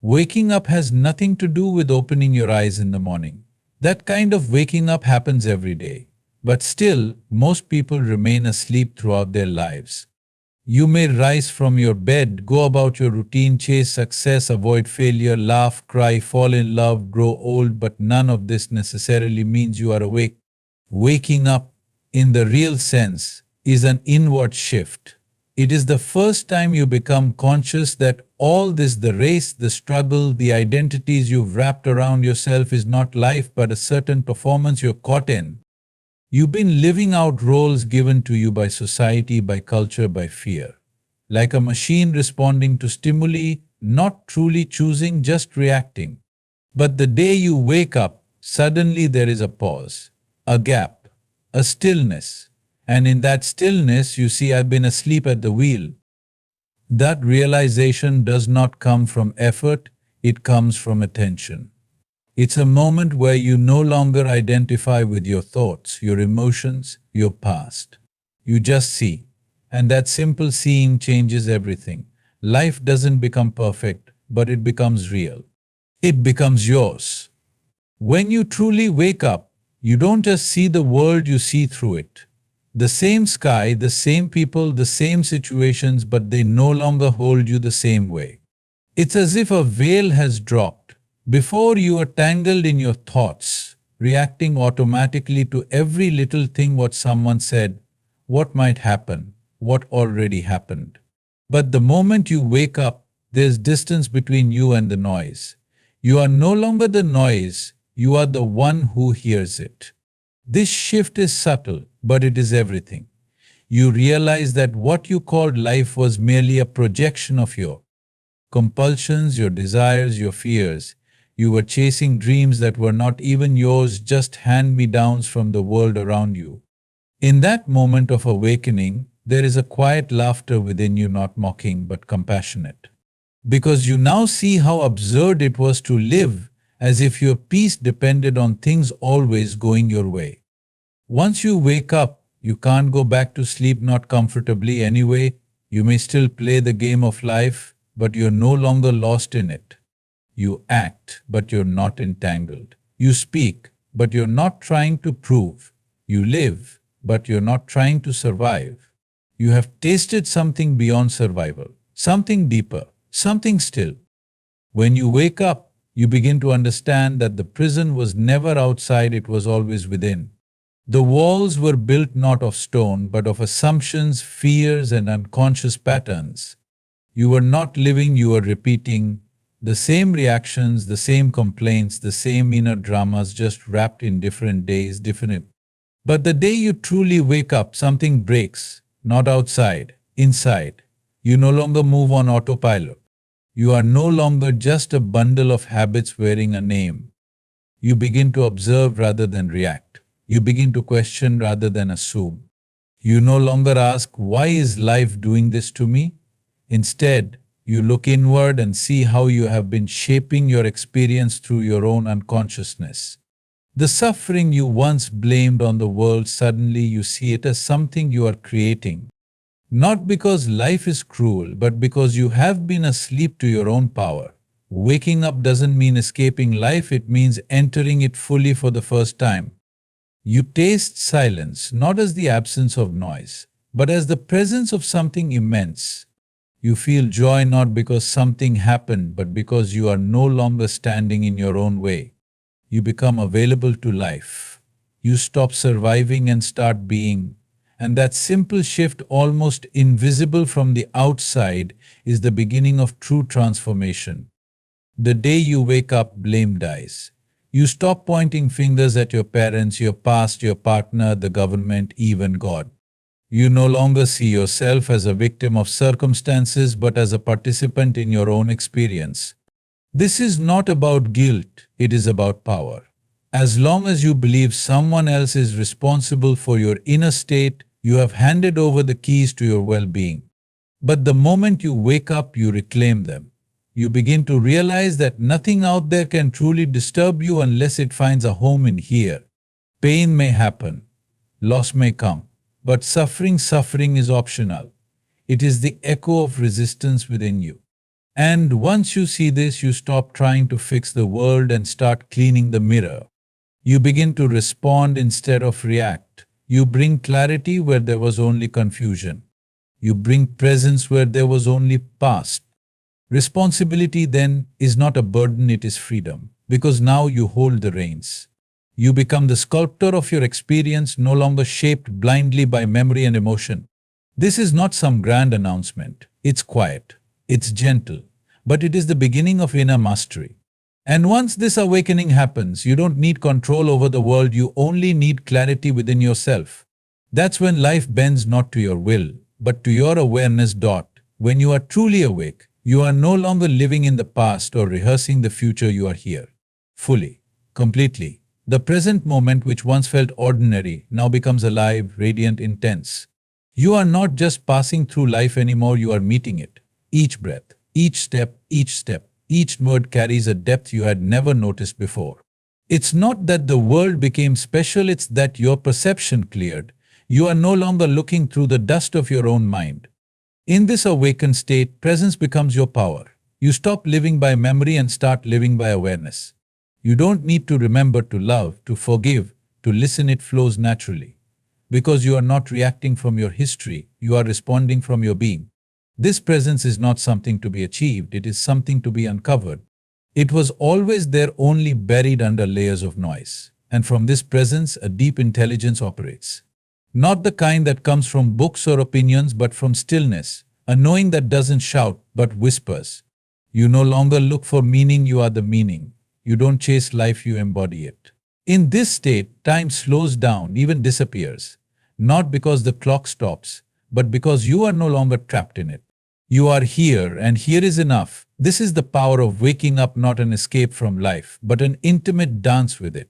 Waking up has nothing to do with opening your eyes in the morning. That kind of waking up happens every day. But still, most people remain asleep throughout their lives. You may rise from your bed, go about your routine, chase success, avoid failure, laugh, cry, fall in love, grow old, but none of this necessarily means you are awake. Waking up, in the real sense, is an inward shift. It is the first time you become conscious that all this, the race, the struggle, the identities you've wrapped around yourself, is not life but a certain performance you're caught in. You've been living out roles given to you by society, by culture, by fear. Like a machine responding to stimuli, not truly choosing, just reacting. But the day you wake up, suddenly there is a pause, a gap, a stillness. And in that stillness, you see, I've been asleep at the wheel. That realization does not come from effort, it comes from attention. It's a moment where you no longer identify with your thoughts, your emotions, your past. You just see. And that simple seeing changes everything. Life doesn't become perfect, but it becomes real. It becomes yours. When you truly wake up, you don't just see the world, you see through it. The same sky, the same people, the same situations, but they no longer hold you the same way. It's as if a veil has dropped. Before, you are tangled in your thoughts, reacting automatically to every little thing, what someone said, what might happen, what already happened. But the moment you wake up, there's distance between you and the noise. You are no longer the noise, you are the one who hears it. This shift is subtle, but it is everything. You realize that what you called life was merely a projection of your compulsions, your desires, your fears. You were chasing dreams that were not even yours, just hand-me-downs from the world around you. In that moment of awakening, there is a quiet laughter within you, not mocking but compassionate. Because you now see how absurd it was to live as if your peace depended on things always going your way. Once you wake up, you can't go back to sleep, not comfortably anyway. You may still play the game of life, but you're no longer lost in it. You act, but you're not entangled. You speak, but you're not trying to prove. You live, but you're not trying to survive. You have tasted something beyond survival, something deeper, something still. When you wake up, you begin to understand that the prison was never outside, it was always within. The walls were built not of stone, but of assumptions, fears, and unconscious patterns. You were not living, you were repeating the same reactions, the same complaints, the same inner dramas, just wrapped in different days, different. But the day you truly wake up, something breaks, not outside, inside. You no longer move on autopilot. You are no longer just a bundle of habits wearing a name. You begin to observe rather than react. You begin to question rather than assume. You no longer ask, why is life doing this to me? Instead, you look inward and see how you have been shaping your experience through your own unconsciousness. The suffering you once blamed on the world, suddenly you see it as something you are creating. Not because life is cruel, but because you have been asleep to your own power. Waking up doesn't mean escaping life, it means entering it fully for the first time. You taste silence, not as the absence of noise, but as the presence of something immense. You feel joy not because something happened, but because you are no longer standing in your own way. You become available to life. You stop surviving and start being. And that simple shift, almost invisible from the outside, is the beginning of true transformation. The day you wake up, blame dies. You stop pointing fingers at your parents, your past, your partner, the government, even God. You no longer see yourself as a victim of circumstances, but as a participant in your own experience. This is not about guilt, it is about power. As long as you believe someone else is responsible for your inner state, you have handed over the keys to your well-being. But the moment you wake up, you reclaim them. You begin to realize that nothing out there can truly disturb you unless it finds a home in here. Pain may happen, loss may come, but suffering is optional. It is the echo of resistance within you. And once you see this, you stop trying to fix the world and start cleaning the mirror. You begin to respond instead of react. You bring clarity where there was only confusion. You bring presence where there was only past. Responsibility then is not a burden, it is freedom, because now you hold the reins. You become the sculptor of your experience, no longer shaped blindly by memory and emotion. This is not some grand announcement. It's quiet, it's gentle, but it is the beginning of inner mastery. And once this awakening happens, you don't need control over the world, you only need clarity within yourself. That's when life bends not to your will, but to your awareness. When you are truly awake, you are no longer living in the past or rehearsing the future, you are here. Fully, completely. The present moment, which once felt ordinary, now becomes alive, radiant, intense. You are not just passing through life anymore, you are meeting it. Each breath, each step, each word carries a depth you had never noticed before. It's not that the world became special, it's that your perception cleared. You are no longer looking through the dust of your own mind. In this awakened state, presence becomes your power. You stop living by memory and start living by awareness. You don't need to remember to love, to forgive, to listen, it flows naturally. Because you are not reacting from your history, you are responding from your being. This presence is not something to be achieved, it is something to be uncovered. It was always there, only buried under layers of noise. And from this presence, a deep intelligence operates. Not the kind that comes from books or opinions, but from stillness, a knowing that doesn't shout but whispers. You no longer look for meaning, you are the meaning. You don't chase life, you embody it. In this state, time slows down, even disappears. Not because the clock stops, but because you are no longer trapped in it. You are here, and here is enough. This is the power of waking up, not an escape from life, but an intimate dance with it.